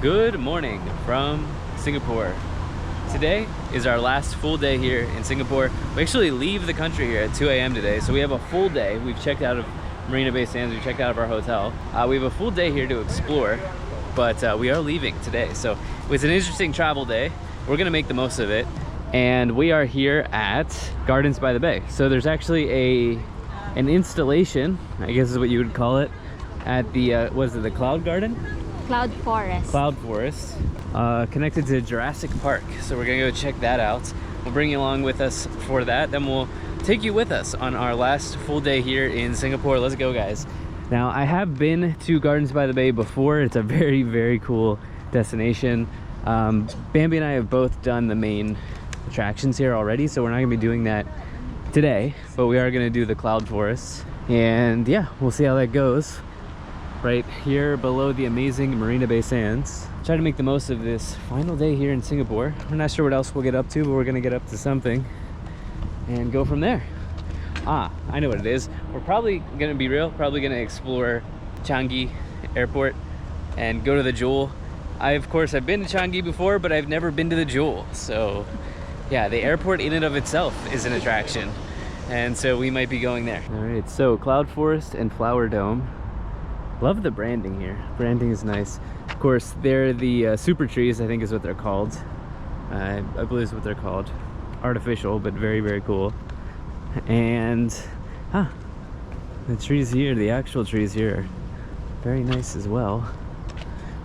Good morning from Singapore. Today is our last full day here in Singapore. We actually leave the country here at 2 a.m. today, so we have a full day. We've checked out of Marina Bay Sands, we've checked out of our hotel. We have a full day here to explore, but we are leaving today. So it's an interesting travel day. We're gonna make the most of it. And we are here at Gardens by the Bay. So there's actually an installation, I guess is what you would call it, at the, what is it, the Cloud Garden? Cloud Forest. Cloud Forest, connected to Jurassic Park. So we're gonna go check that out. We'll bring you along with us for that. Then we'll take you with us on our last full day here in Singapore. Let's go, guys. Now, I have been to Gardens by the Bay before. It's a very, very cool destination. Bambi and I have both done the main attractions here already, so we're not gonna be doing that today, but we are gonna do the Cloud Forest. And yeah, we'll see how that goes. Right here below the amazing Marina Bay Sands. Try to make the most of this final day here in Singapore. We're not sure what else we'll get up to, but we're gonna get up to something and go from there. I know what it is. We're probably gonna be real, probably gonna explore Changi Airport and go to the Jewel. Of course, I've been to Changi before, but I've never been to the Jewel. So yeah, the airport in and of itself is an attraction. And so we might be going there. All right, so Cloud Forest and Flower Dome. Love the branding here. Branding is nice. Of course, they're the super trees, I think is what they're called. I believe is what they're called. Artificial, but very, very cool. And, the trees here, the actual trees here are very nice as well.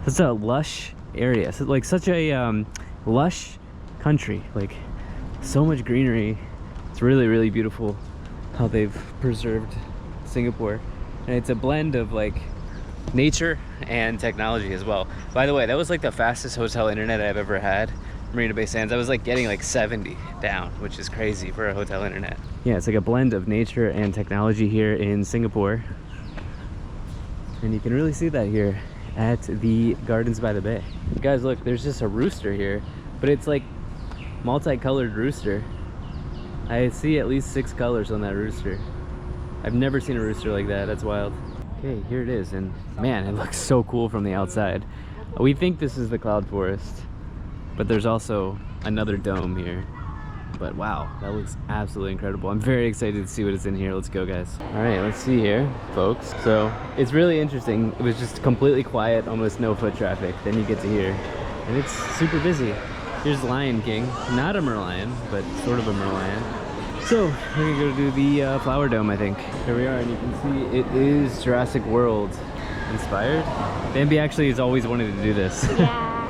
It's a lush area. So, like, such a lush country. Like, so much greenery. It's really, really beautiful how they've preserved Singapore. And it's a blend of, like, nature and technology as well. By the way, that was like the fastest hotel internet I've ever had. Marina Bay Sands, I was like getting like 70 down, which is crazy for a hotel internet. Yeah, it's like a blend of nature and technology here in Singapore. And you can really see that here at the Gardens by the Bay. Guys, look, there's just a rooster here, but it's like multicolored rooster. I see at least 6 colors on that rooster. I've never seen a rooster like that. That's wild. Okay, here it is, and man, it looks so cool from the outside. We think this is the Cloud Forest, but there's also another dome here. But wow, that looks absolutely incredible. I'm very excited to see what is in here. Let's go, guys. All right, let's see here, folks. So it's really interesting. It was just completely quiet, almost no foot traffic. Then you get to here, and it's super busy. Here's Lion King, not a merlion, but sort of a merlion. So we're gonna go to the Flower Dome, I think. Here we are, and you can see it is Jurassic World inspired. Bambi actually has always wanted to do this. Yeah,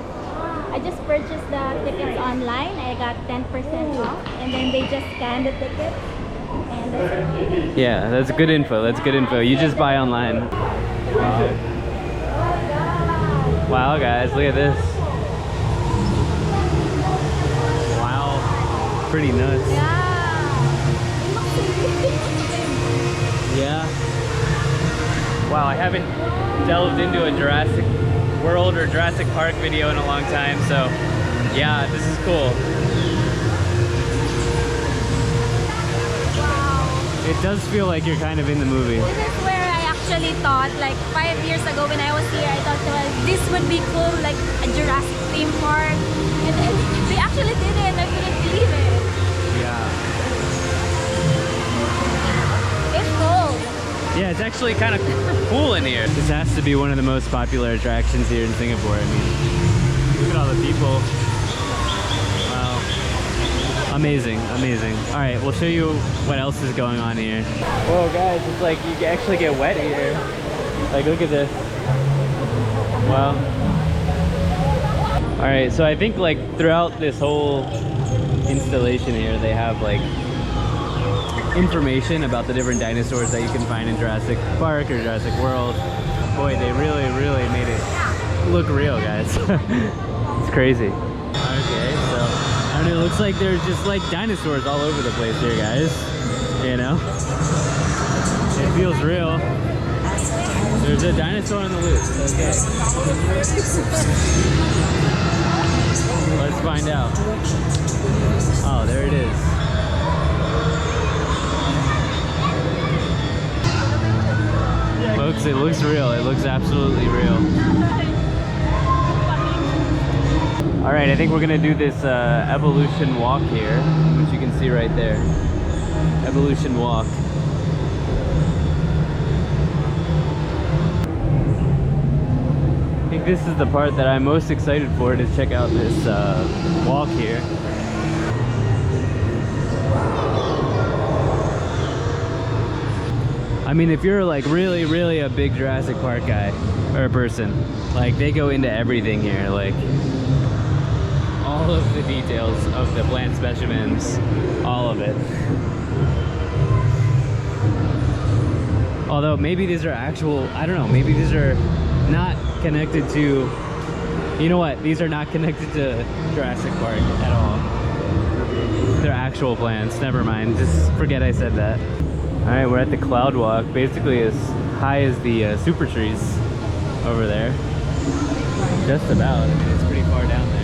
I just purchased the tickets online. I got 10% off, and then they just scanned the ticket. And that's it. Yeah, that's good info. That's good info. You just buy online. Wow. Wow, guys, look at this. Wow, pretty nuts. Yeah. Yeah. Wow, I haven't delved into a Jurassic World or Jurassic Park video in a long time, so yeah, this is cool. Wow. It does feel like you're kind of in the movie. This is where I actually thought, like 5 years ago when I was here, I thought, well, this would be cool, like a Jurassic theme park. And then they actually did it, and I couldn't believe it. Yeah. Yeah, it's actually kind of cool in here. This has to be one of the most popular attractions here in Singapore. I mean, look at all the people. Wow. Amazing, amazing. All right, we'll show you what else is going on here. Whoa, guys, it's like you actually get wet here. Like, look at this. Wow. All right, so I think like throughout this whole installation here, they have like information about the different dinosaurs that you can find in Jurassic Park or Jurassic World. Boy, they really, really made it look real, guys. It's crazy. Okay, so I don't know, it looks like there's just like dinosaurs all over the place here, guys. You know? It feels real. There's a dinosaur on the loose. Okay. Let's find out. Oh, there it is. Folks, it looks real. It looks absolutely real. All right, I think we're gonna do this evolution walk here, which you can see right there. Evolution walk. I think this is the part that I'm most excited for, to check out this walk here. I mean, if you're like really a big Jurassic Park guy or person, like they go into everything here, like all of the details of the plant specimens, all of it. Although maybe these are actual, I don't know, maybe these are not connected to, you know what, these are not connected to Jurassic Park at all. They're actual plants, never mind, just forget I said that. All right, we're at the cloud walk, basically as high as the super trees over there. Just about, I mean, it's pretty far down there.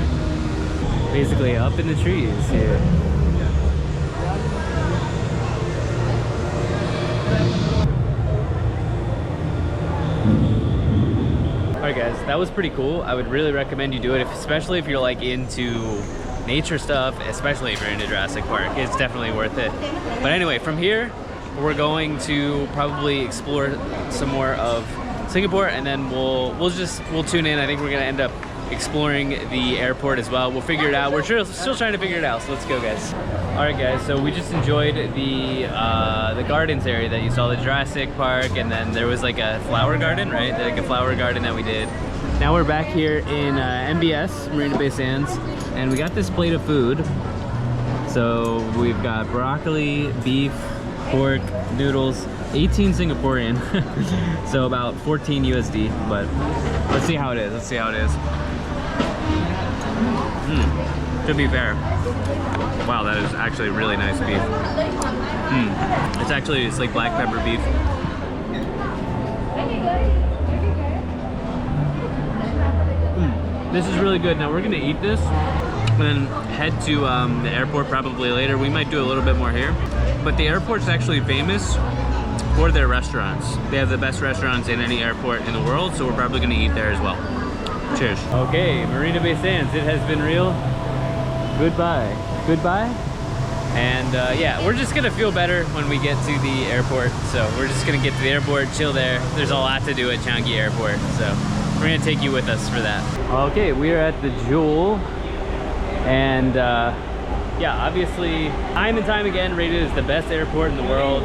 Basically up in the trees here. Alright guys, that was pretty cool. I would really recommend you do it, especially if you're like into nature stuff, especially if you're into Jurassic Park. It's definitely worth it. But anyway, from here, we're going to probably explore some more of Singapore, and then we'll tune in. I think we're gonna end up exploring the airport as well. We'll figure it out. We're still trying to figure it out, so let's go guys. All right guys, so we just enjoyed the gardens area that you saw, the Jurassic Park, and then there was like a flower garden, right? Like a flower garden that we did. Now we're back here in MBS, Marina Bay Sands, and we got this plate of food. So we've got broccoli, beef, pork, noodles, 18 Singaporean, so about 14 USD, but let's see how it is. Let's see how it is. To be fair, wow, that is actually really nice beef. It's like black pepper beef. This is really good. Now we're gonna eat this and then head to the airport probably later. We might do a little bit more here, but the airport's actually famous for their restaurants. They have the best restaurants in any airport in the world, so we're probably gonna eat there as well. Cheers. Okay, Marina Bay Sands, it has been real. Goodbye. Goodbye. And yeah, we're just gonna feel better when we get to the airport. So we're just gonna get to the airport, chill there. There's a lot to do at Changi Airport, so we're gonna take you with us for that. Okay, we are at the Jewel, and yeah, obviously, time and time again, rated as the best airport in the world.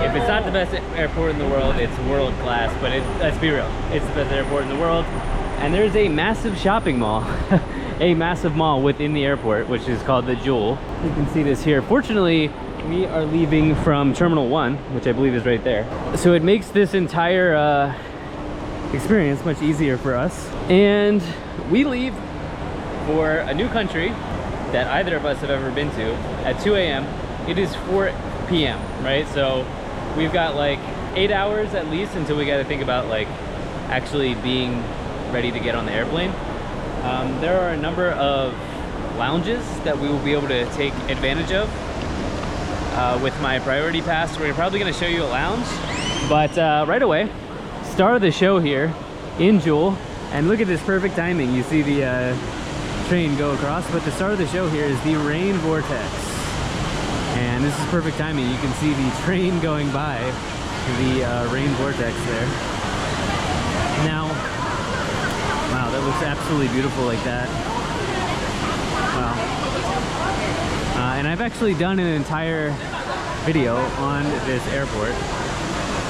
If it's not the best airport in the world, it's world class, but let's be real, it's the best airport in the world. And there's a massive shopping mall, a massive mall within the airport, which is called the Jewel. You can see this here. Fortunately, we are leaving from Terminal 1, which I believe is right there. So it makes this entire experience much easier for us. And we leave for a new country that either of us have ever been to at 2 a.m. It is 4 p.m., right? So we've got like 8 hours at least until we got to think about like actually being ready to get on the airplane. There are a number of lounges that we will be able to take advantage of with my priority pass. We're probably going to show you a lounge, but right away, star of the show here in Jewel, and look at this perfect timing. You see the train go across, but the star of the show here is the rain vortex, and this is perfect timing. You can see the train going by the rain vortex there. Now, wow, that looks absolutely beautiful like that. Wow. And I've actually done an entire video on this airport,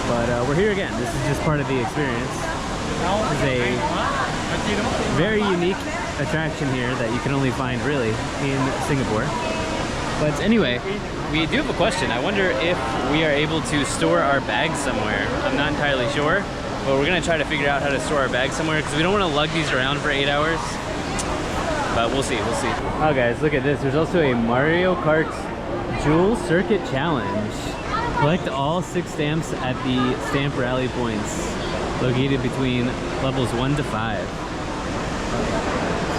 but we're here again. This is just part of the experience. This is a very unique attraction here that you can only find really in Singapore. But anyway, we do have a question. I wonder if we are able to store our bags somewhere. I'm not entirely sure, but we're gonna try to figure out how to store our bags somewhere because we don't want to lug these around for 8 hours. But we'll see, we'll see. Oh guys, look at this. There's also a Mario Kart Jewel Circuit Challenge. Collect all 6 stamps at the stamp rally points located between levels 1 to 5.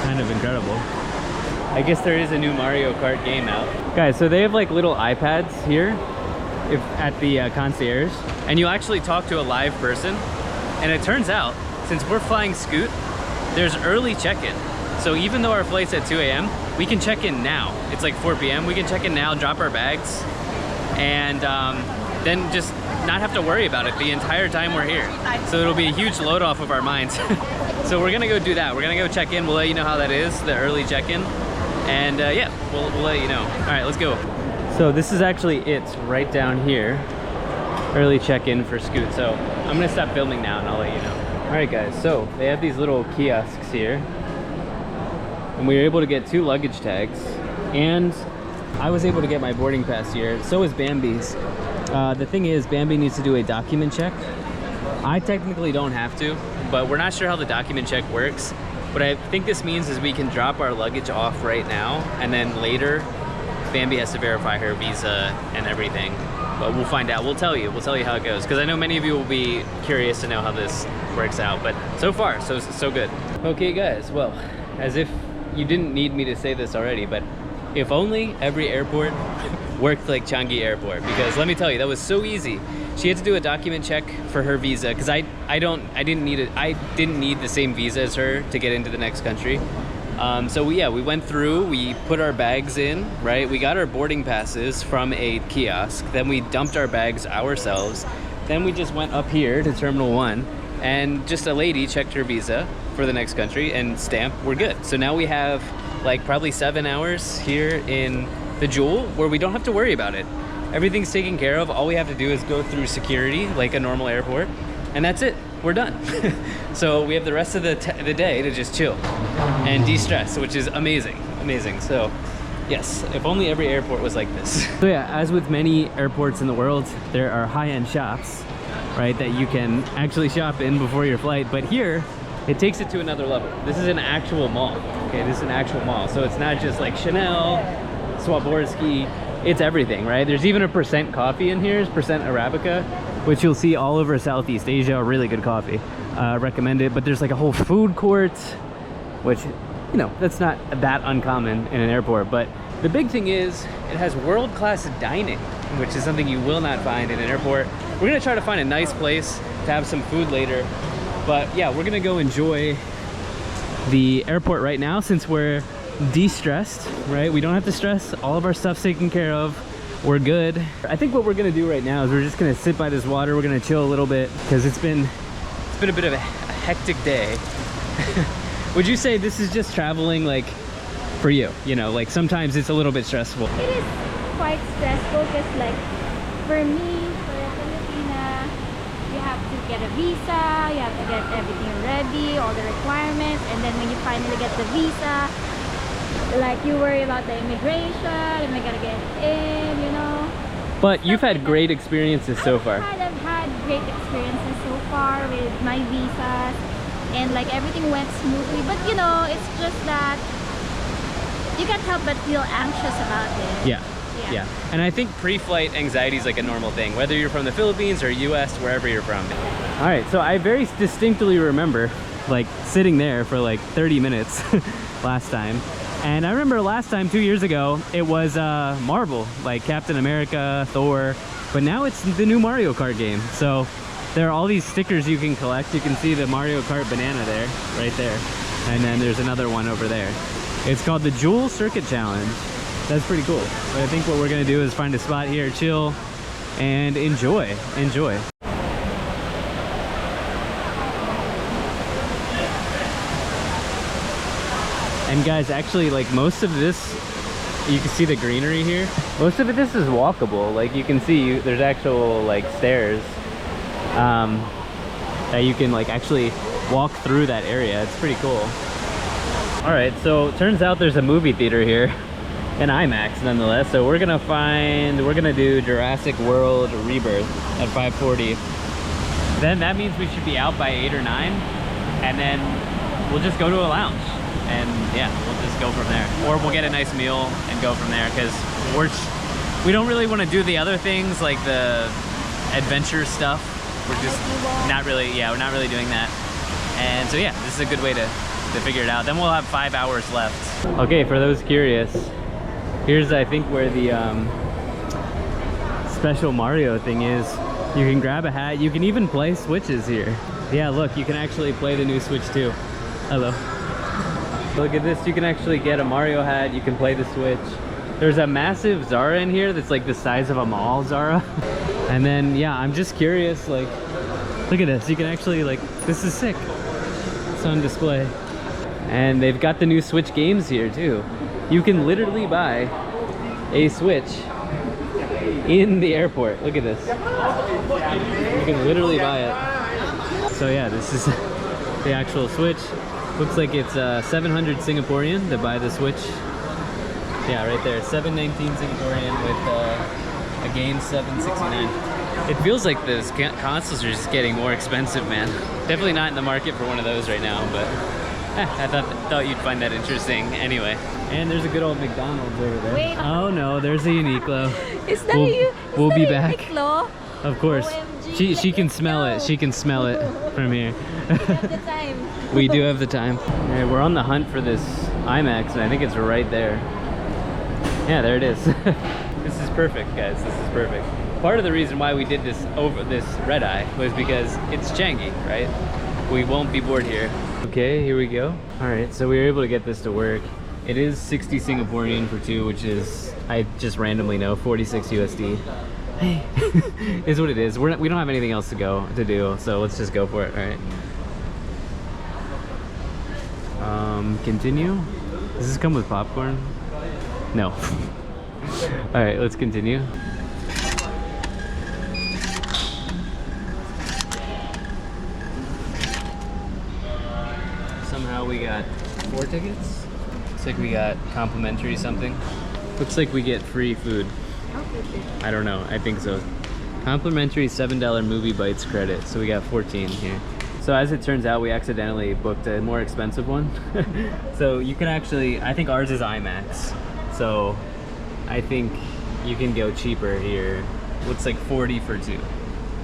Kind of incredible. I guess there is a new Mario Kart game out. Guys, so they have like little iPads here at the concierge, and you actually talk to a live person, and it turns out, since we're flying Scoot, there's early check-in. So even though our flight's at 2 a.m., we can check in now. It's like 4 p.m. We can check in now, drop our bags, and then just not have to worry about it the entire time we're here. So it'll be a huge load off of our minds. So we're gonna go do that. We're gonna go check in. We'll let you know how that is, the early check-in. And yeah, we'll let you know. All right, let's go. So this is actually it right down here. Early check-in for Scoot. So I'm gonna stop filming now and I'll let you know. All right guys, so they have these little kiosks here. And we were able to get 2 luggage tags. And I was able to get my boarding pass here. So is Bambi's. The thing is, Bambi needs to do a document check. I technically don't have to, but we're not sure how the document check works. What I think this means is we can drop our luggage off right now, and then later, Bambi has to verify her visa and everything. But we'll find out. We'll tell you how it goes. Because I know many of you will be curious to know how this works out. But so far, so good. Okay guys, well, as if you didn't need me to say this already, but if only every airport worked like Changi Airport, because let me tell you, that was so easy. She had to do a document check for her visa because I didn't need the same visa as her to get into the next country. So we went through, we put our bags in, right? We got our boarding passes from a kiosk, then we dumped our bags ourselves. Then we just went up here to Terminal 1 and just a lady checked her visa for the next country and stamped, we're good. So now we have like probably 7 hours here in the Jewel where we don't have to worry about it. Everything's taken care of. All we have to do is go through security like a normal airport, and that's it. We're done. So we have the rest of the day to just chill and de-stress, which is amazing. So yes, if only every airport was like this. So yeah, as with many airports in the world, there are high-end shops, right, that you can actually shop in before your flight. But here, it takes it to another level. This is an actual mall. Okay, this is an actual mall. So it's not just like Chanel, Swarovski, it's everything, right? There's even a percent coffee in here, percent Arabica, which you'll see all over Southeast Asia. Really good coffee. Recommend it. But there's like a whole food court, which, you know, that's not that uncommon in an airport. But the big thing is it has world-class dining, which is something you will not find in an airport. We're gonna try to find a nice place to have some food later. But yeah, we're gonna go enjoy the airport right now since we're de-stressed, right? We don't have to stress. All of our stuff's taken care of. We're good. I think what we're gonna do right now is we're just gonna sit by this water. We're gonna chill a little bit because it's been a bit of a hectic day. Would you say this is just traveling like for you? You know, like sometimes it's a little bit stressful. It is quite stressful because like for me, for a Filipina, you have to get a visa, you have to get everything ready, all the requirements, and then when you finally get the visa, like you worry about the immigration, am I gonna get in, you know? But you've had great experiences so far. I've had great experiences so far with my visas, and like everything went smoothly. But you know, it's just that you can't help but feel anxious about it. Yeah. And I think pre-flight anxiety is like a normal thing, whether you're from the Philippines or US, wherever you're from. All right, so I very distinctly remember like sitting there for like 30 minutes last time. And I remember last time, 2 years ago, it was Marvel, like Captain America, Thor, but now it's the new Mario Kart game. So there are all these stickers you can collect. You can see the Mario Kart banana there, right there. And then there's another one over there. It's called the Jewel Circuit Challenge. That's pretty cool. But I think what we're gonna do is find a spot here, chill, and enjoy. And guys, actually, like most of this, you can see the greenery here. Most of it, this is walkable. Like you can see, there's actual like stairs that you can like actually walk through that area. It's pretty cool. All right, so it turns out there's a movie theater here, an IMAX nonetheless. So we're gonna do Jurassic World Rebirth at 5:40. Then that means we should be out by 8 or 9, and then we'll just go to a lounge. And yeah, we'll just go from there, or we'll get a nice meal and go from there, because we don't really want to do the other things like the adventure stuff. We're just not really doing that. And so yeah, this is a good way to figure it out. Then we'll have 5 hours left. Okay, for those curious, here's I think where the special Mario thing is. You can grab a hat. You can even play Switches here. Yeah, look, you can actually play the new Switch too. Hello. Look at this, you can actually get a Mario hat, you can play the Switch. There's a massive Zara in here that's like the size of a mall Zara. And then, yeah, I'm just curious, like, look at this, you can actually, like, this is sick. It's on display. And they've got the new Switch games here too. You can literally buy a Switch in the airport. Look at this. You can literally buy it. So yeah, this is the actual Switch. Looks like it's 700 Singaporean to buy the Switch. Yeah, right there, 719 Singaporean with a game 769. It feels like those consoles are just getting more expensive, man. Definitely not in the market for one of those right now, but I thought you'd find that interesting anyway. And there's a good old McDonald's over there. Wait. Oh no, there's a Uniqlo. Is that you? We'll be back. Uniqlo? Of course. OMG, She can smell it. She can smell it from here. We have the time. We do have the time. All right, we're on the hunt for this IMAX, and I think it's right there. Yeah, there it is. This is perfect, guys. This is perfect. Part of the reason why we did this over this red eye was because it's Changi, right? We won't be bored here. Okay, here we go. All right, so we were able to get this to work. It is 60 Singaporean for two, which is, I just randomly know, 46 USD. Hey, is what it is. We don't have anything else to do, so let's just go for it. All right. Continue. Does this come with popcorn? No. All right, let's continue. Somehow we got 4 tickets. Looks like we got complimentary something. Looks like we get free food. I don't know, I think so. Complimentary $7 movie bites credit, so we got 14 here. So as it turns out, we accidentally booked a more expensive one. So you can actually, I think ours is IMAX. So I think you can go cheaper here. Looks like 40 for 2,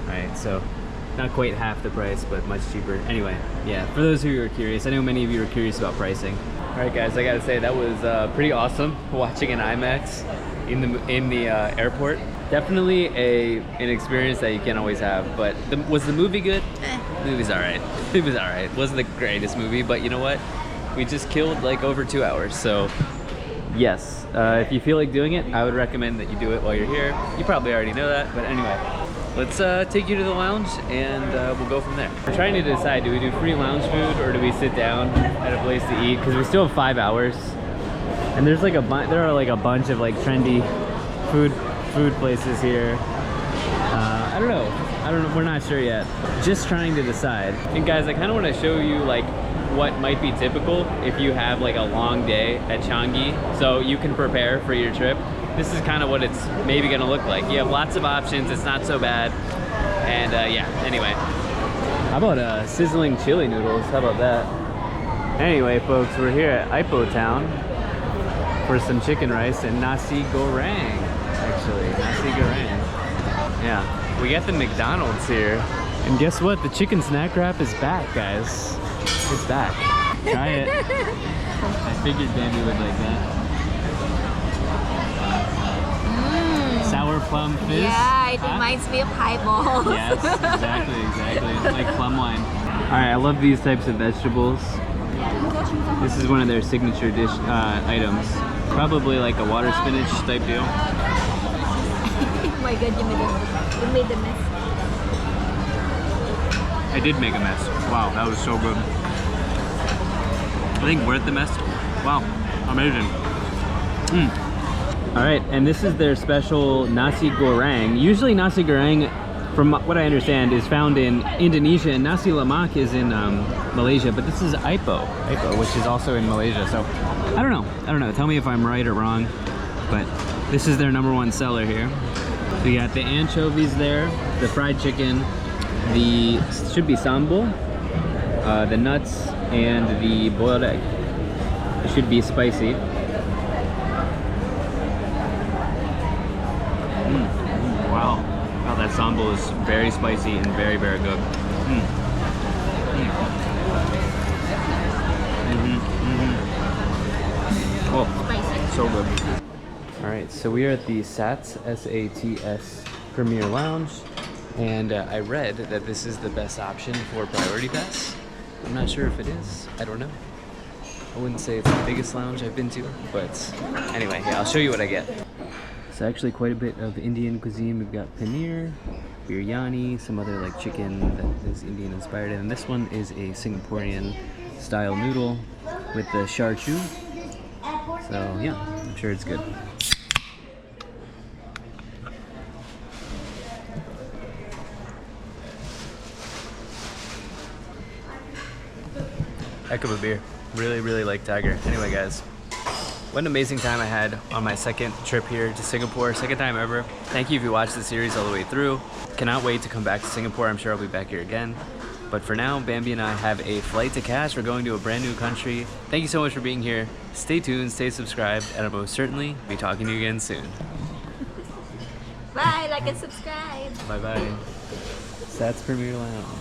right? So not quite half the price, but much cheaper. Anyway, yeah, for those who are curious, I know many of you are curious about pricing. All right, guys, I gotta say that was pretty awesome watching an IMAX in the airport. Definitely an experience that you can't always have. But was the movie good? The movie's all right. It was all right. Wasn't the greatest movie, but you know what? We just killed like over 2 hours, so. Yes, if you feel like doing it, I would recommend that you do it while you're here. You probably already know that, but anyway, let's take you to the lounge and we'll go from there. We're trying to decide, do we do free lounge food or do we sit down at a place to eat? Because we still have 5 hours, and there's like there are like a bunch of like trendy food places here. I don't know. We're not sure yet. Just trying to decide. And guys, I kind of want to show you like what might be typical if you have like a long day at Changi, so you can prepare for your trip. This is kind of what it's maybe gonna look like. You have lots of options, it's not so bad. And yeah, anyway. How about sizzling chili noodles? How about that? Anyway, folks, we're here at Ipoh Town for some chicken rice and nasi goreng, actually. Nasi goreng. Yeah, we got the McDonald's here. And guess what? The chicken snack wrap is back, guys. It's back. Try it. I figured Bambi would like that. Sour plum fizz. Yeah, it reminds me of highballs. Yes, exactly. Like plum wine. Alright, I love these types of vegetables. This is one of their signature dish items. Probably like a water spinach type deal. Oh my god, you made the mess. I did make a mess. Wow, that was so good. I think worth the mess. Wow, amazing. All right, and this is their special nasi goreng. Usually nasi goreng, from what I understand, is found in Indonesia, and nasi lemak is in Malaysia, but this is Ipoh, which is also in Malaysia. So I don't know. Tell me if I'm right or wrong, but this is their #1 seller here. So you got the anchovies there, the fried chicken, the should be sambal, the nuts, and the boiled egg. It should be spicy. Wow, that sambal is very spicy and very, very good. Oh, spicy. So good. All right, so we are at the SATS, S-A-T-S Premier Lounge. And I read that this is the best option for Priority Pass. I'm not sure if it is. I don't know. I wouldn't say it's the biggest lounge I've been to, but anyway, yeah, I'll show you what I get. So actually quite a bit of Indian cuisine. We've got paneer, biryani, some other like chicken that is Indian inspired, and this one is a Singaporean style noodle with the char siu. So yeah, I'm sure it's good. Heck of a beer. Really like Tiger. Anyway guys, what an amazing time I had on my second trip here to Singapore. Second time ever. Thank you if you watched the series all the way through. Cannot wait to come back to Singapore. I'm sure I'll be back here again. But for now, Bambi and I have a flight to catch. We're going to a brand new country. Thank you so much for being here. Stay tuned, stay subscribed, and I'll most certainly be talking to you again soon. Bye, like and subscribe. Bye bye. Sats Premier Lounge.